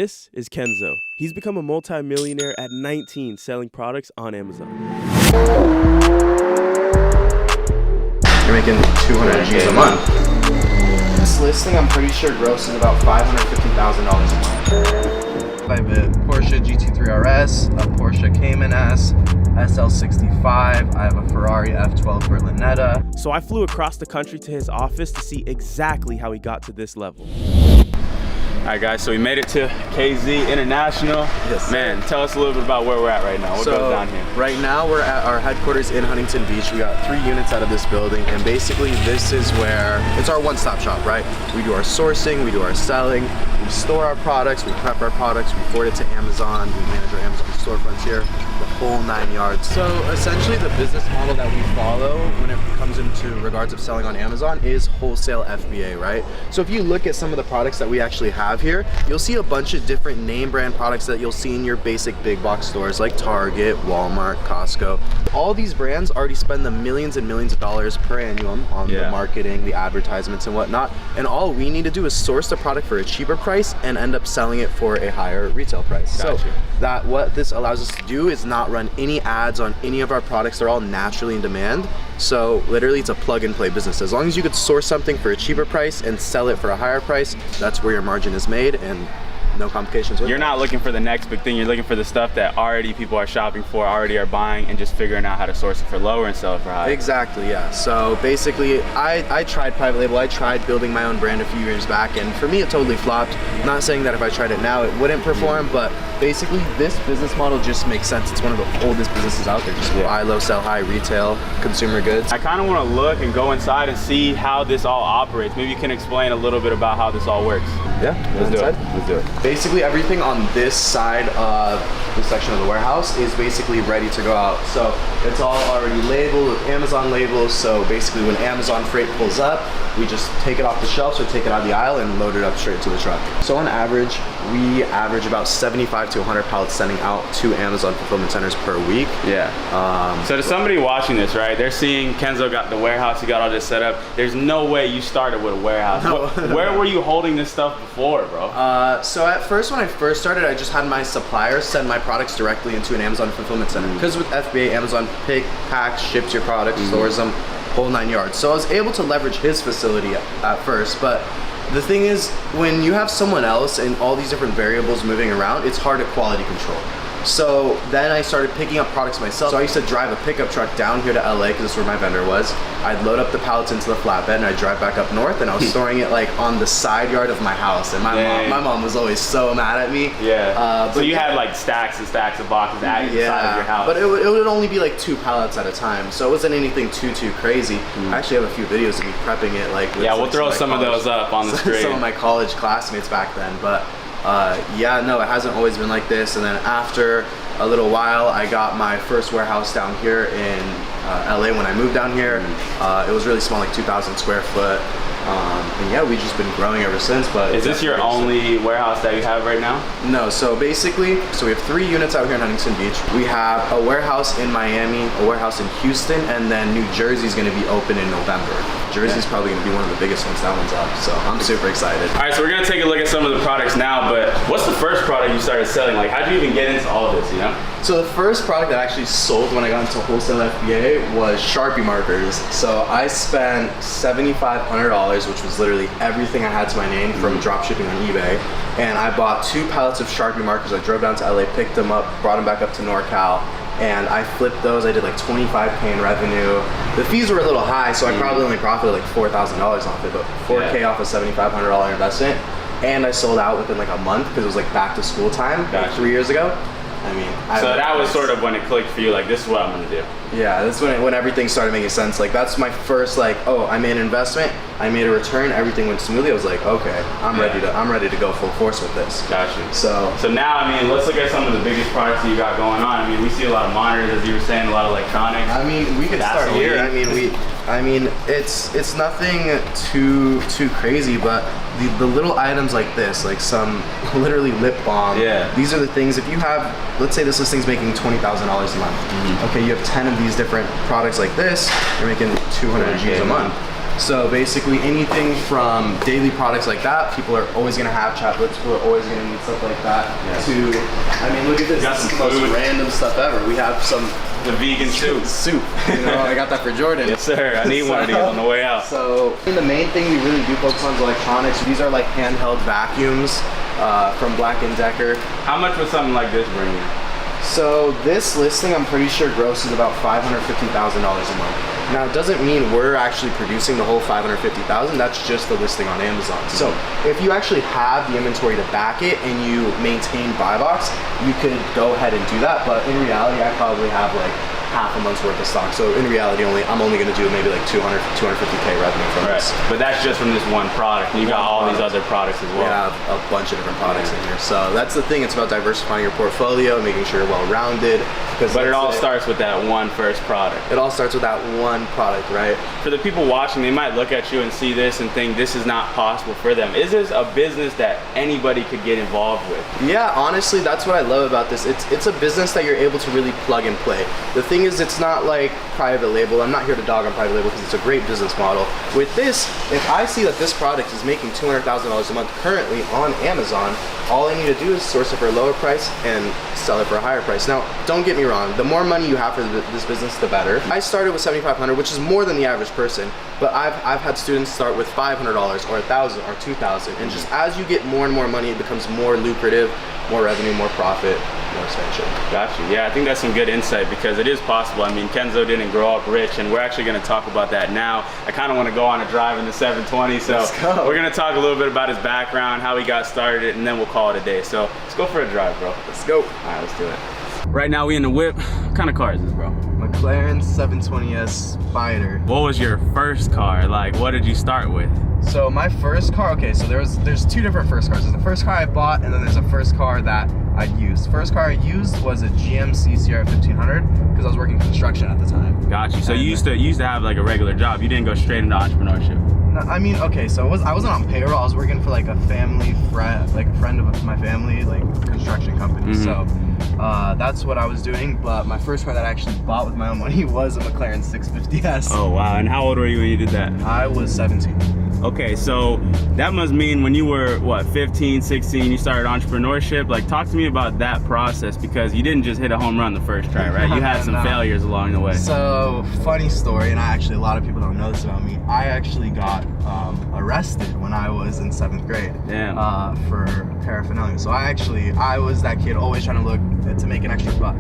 This is Kenzo. He's become a multi-millionaire at 19 selling products on Amazon. You're making 200 G's a month. This listing, I'm pretty sure grosses about $550,000 a month. I have a Porsche GT3 RS, a Porsche Cayman S, SL65, I have a Ferrari F12 Berlinetta. So I flew across the country to his office to see exactly how he got to this level. All right, guys, so we made it to KZ International. Yes. Man, tell us a little bit about where we're at right now. What goes down here? Right now, we're at our headquarters in Huntington Beach. We got 3 units out of this building, and basically this is where, it's our one-stop shop, right? We do our sourcing, we do our selling, we store our products, we prep our products, we forward it to Amazon, we manage our Amazon storefronts here, the whole 9 yards. So essentially the business model that we follow when it comes into regards of selling on Amazon is wholesale FBA, right? So if you look at some of the products that we actually have here, you'll see a bunch of different name brand products that you'll see in your basic big box stores like Target, Walmart, Costco. All these brands already spend the millions and millions of dollars per annum on the marketing, the advertisements and whatnot. And all we need to do is source the product for a cheaper price and end up selling it for a higher retail price. Gotcha. So that what this allows us to do is not run any ads on any of our products. They're all naturally in demand. So literally it's a plug and play business. As long as you could source something for a cheaper price and sell it for a higher price, that's where your margin is made and no complications with it. You're not looking for the next big thing. You're looking for the stuff that already people are shopping for, already are buying, and just figuring out how to source it for lower and sell it for higher. Exactly, yeah. So basically, I tried private label. I tried building my own brand a few years back, and for me, it totally flopped. Not saying that if I tried it now, it wouldn't perform, but basically, this business model just makes sense. It's one of the oldest businesses out there. Just buy low, sell high, retail, consumer goods. I kind of want to look and go inside and see how this all operates. Maybe you can explain a little bit about how this all works. Yeah, let's do it. Let's do it. Basically, everything on this side of the section of the warehouse is basically ready to go out. So it's all already labeled with Amazon labels. So basically, when Amazon freight pulls up, we just take it off the shelves or take it out of the aisle and load it up straight to the truck. So on average, we average about 75 to 100 pallets sending out to Amazon fulfillment centers per week. Yeah. So to somebody watching this, right, they're seeing Kenzo got the warehouse, he got all this set up. There's no way you started with a warehouse. No. Where were you holding this stuff before, bro? So at first, when I first started, I just had my suppliers send my products directly into an Amazon fulfillment center. Because with FBA, Amazon pick, packs, ships your products, stores them, whole 9 yards. So I was able to leverage his facility at first, but the thing is, when you have someone else and all these different variables moving around, it's hard to quality control. So then I started picking up products myself. So I used to drive a pickup truck down here to LA because that's where my vendor was. I'd load up the pallets into the flatbed and I'd drive back up north, and I was storing it like on the side yard of my house. And my mom was always so mad at me. Yeah. So you had like stacks and stacks of boxes at the side of your house. But it would only be like 2 pallets at a time. So it wasn't anything too crazy. I actually have a few videos of me prepping it. Like with, we'll throw some of those up on the screen. Some of my college classmates back then. But yeah, no, it hasn't always been like this. And then after a little while, I got my first warehouse down here in LA when I moved down here. It was really small, like 2,000 square foot. And yeah, we've just been growing ever since. But is this your only warehouse that you have right now? No, so basically, we have 3 units out here in Huntington Beach. We have a warehouse in Miami, a warehouse in Houston, and then New Jersey is going to be open in November. Jersey's probably going to be one of the biggest ones. That one's up, so I'm super excited. All right, so we're going to take a look at some of the products now, but what's the first product you started selling? Like, how'd you even get into all of this, you know? So the first product that I actually sold when I got into wholesale FBA was Sharpie markers. So I spent $7,500, which was literally everything I had to my name from drop shipping on eBay. And I bought 2 pallets of Sharpie markers. I drove down to LA, picked them up, brought them back up to NorCal, and I flipped those. I did like $25K in revenue. The fees were a little high, so I probably only profited like $4,000 off it, but $4K off a $7,500 investment. And I sold out within like a month because it was like back to school time, like 3 years ago. I mean, so that was sort of when it clicked for you, like, this is what I'm gonna do. Yeah, that's when everything started making sense. Like, that's my first, like, oh, I made an investment, I made a return, everything went smoothly. I was like, okay, I'm ready to go full force with this. Gotcha. So now, I mean, let's look at some of the biggest products that you got going on. I mean, we see a lot of monitors, as you were saying, a lot of electronics. I mean, we could start here. I mean, it's nothing too crazy, but the little items like this, like some literally lip balm. Yeah. These are the things. If you have, let's say this listing's making $20,000 a month. Okay, you have 10 of these different products like this. You're making 200 G's a month. So basically anything from daily products like that, people are always gonna have chocolates, people are always gonna need stuff like that, to, I mean, look at this, Got this is some the most food. random stuff ever. We have some The vegan soup. you know, I got that for Jordan. Yes, sir. I need one of these on the way out. So the main thing we really do focus on is electronics. These are like handheld vacuums from Black & Decker. How much would something like this bring you? So this listing, I'm pretty sure grosses about $550,000 a month. Now it doesn't mean we're actually producing the whole $550,000. That's just the listing on Amazon. So if you actually have the inventory to back it and you maintain buy box, you could go ahead and do that. But in reality, I probably have like half a month's worth of stock. So in reality, I'm only going to do maybe like 250K revenue from this. But that's just from this one product. You got all these other products as well. We have a bunch of different products in here. So that's the thing. It's about diversifying your portfolio, making sure you're well-rounded. But it all starts with that one first product. It all starts with that one product, right? For the people watching, they might look at you and see this and think this is not possible for them. Is this a business that anybody could get involved with? Yeah, honestly, that's what I love about this. It's a business that you're able to really plug and play. The thing is, it's not like private label. I'm not here to dog on private label because it's a great business model. With this, if I see that this product is making $200,000 a month currently on Amazon, all I need to do is source it for a lower price and sell it for a higher price. Now, don't get me wrong, the more money you have for this business, the better. I started with $7,500, which is more than the average person, but I've had students start with $500 or $1,000 or $2,000, and just as you get more and more money, it becomes more lucrative, more revenue, more profit, more expansion. Gotcha. Yeah, I think that's some good insight because it is possible. I mean, Kenzo didn't grow up rich, and we're actually going to talk about that now. I kind of want to go on a drive in the 720, so we're going to talk a little bit about his background, how he got started, and then we'll call it a day. So let's go for a drive, bro. Let's go. All right, let's do it. Right now, we in the whip. What kind of car is this, bro? McLaren 720S Spider. What was your first car? Like, what did you start with? So my first car, okay, so there's two different first cars. There's the first car I bought, and then there's a first car that I used. First car I used was a GMC Sierra 1500 because I was working construction at the time. Gotcha. So you used to have like a regular job. You didn't go straight into entrepreneurship. No, I mean, okay, so I wasn't on payroll. I was working for like a family friend, like a friend of my family, like construction company. So that's what I was doing. But my first car that I actually bought with my own money was a McLaren 650S. Oh wow! And how old were you when you did that? I was 17. Okay, so that must mean when you were, what, 15, 16, you started entrepreneurship. Like, talk to me about that process because you didn't just hit a home run the first try, right? You had some failures along the way. So, funny story, and a lot of people don't know this about me. I actually got arrested when I was in 7th grade for paraphernalia. So I was that kid always trying to look to make an extra buck.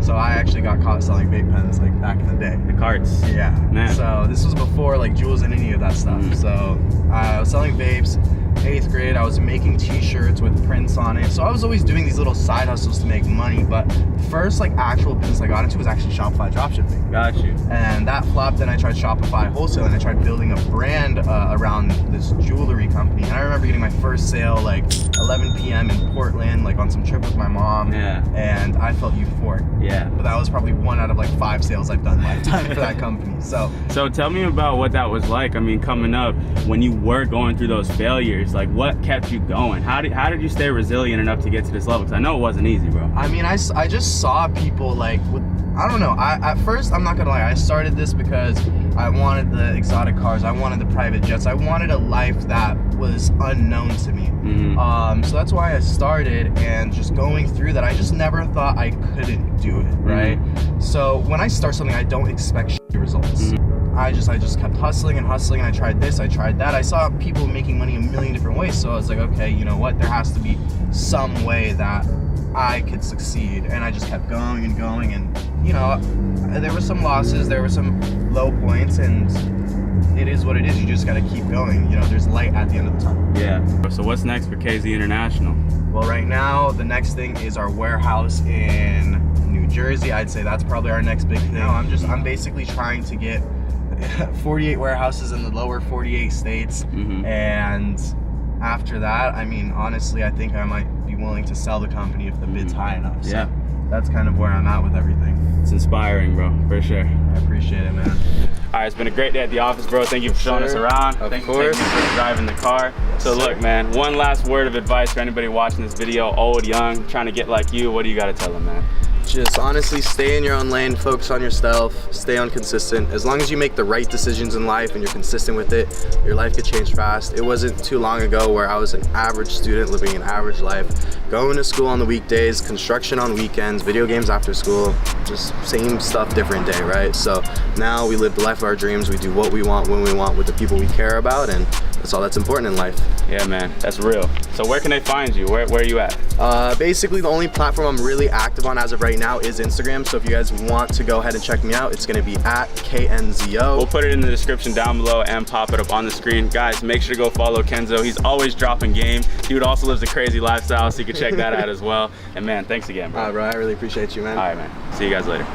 So I actually got caught selling vape pens like back in the day. The carts. Yeah. Man. So this was before like Juuls and any of that stuff. So I was selling vapes. 8th grade, I was making t-shirts with prints on it. So I was always doing these little side hustles to make money. But first like actual business I got into was actually Shopify dropshipping. Got you. And that flopped. Then I tried Shopify wholesale, and I tried building a brand around this jewelry company. And I remember getting my first sale like 11 p.m. in Portland, like on some trip with my mom. Yeah. And I felt euphoric. Yeah. But that was probably 1 out of like 5 sales I've done lifetime for that company. So tell me about what that was like. I mean, coming up when you were going through those failures, like what kept you going? How did you stay resilient enough to get to this level? Because I know it wasn't easy, bro. I mean, I just saw people like with, I don't know. At first, I'm not gonna lie, I started this because I wanted the exotic cars, I wanted the private jets, I wanted a life that was unknown to me. So that's why I started, and just going through that, I just never thought I couldn't do it, right? So when I start something, I don't expect shitty results. I just kept hustling, and I tried this, I tried that. I saw people making money a million different ways, so I was like, okay, you know what? There has to be some way that I could succeed, and I just kept going and going, and you know, there were some losses, there were some low points, and it is what it is. You just got to keep going. You know, there's light at the end of the tunnel. Yeah. So what's next for KZ International? Well, right now, the next thing is our warehouse in New Jersey. I'd say that's probably our next big thing. I'm basically trying to get 48 warehouses in the lower 48 states. And after that, I mean, honestly, I think I might be willing to sell the company if the bid's high enough. So that's kind of where I'm at with everything. It's inspiring, bro, for sure. I appreciate it, man. All right, it's been a great day at the office, bro. Thank you for showing us around. Thank you for driving the car. So look, man, one last word of advice for anybody watching this video, old, young, trying to get like you. What do you got to tell them, man? Just honestly stay in your own lane, focus on yourself, stay on consistent. As long as you make the right decisions in life and you're consistent with it, your life could change fast. It wasn't too long ago where I was an average student living an average life, going to school on the weekdays, construction on weekends, video games after school, just same stuff, different day, right? So now we live the life of our dreams. We do what we want, when we want, with the people we care about, and that's all that's important in life. Yeah, man, that's real. So where can they find you? Where are you at? Basically, the only platform I'm really active on as of right now is Instagram. So if you guys want to go ahead and check me out, it's going to be at KNZO. We'll put it in the description down below and pop it up on the screen. Guys, make sure to go follow Kenzo. He's always dropping game. Dude also lives a crazy lifestyle, so you can check that out as well. And man, thanks again, bro. All right, bro, I really appreciate you, man. All right, man. See you guys later.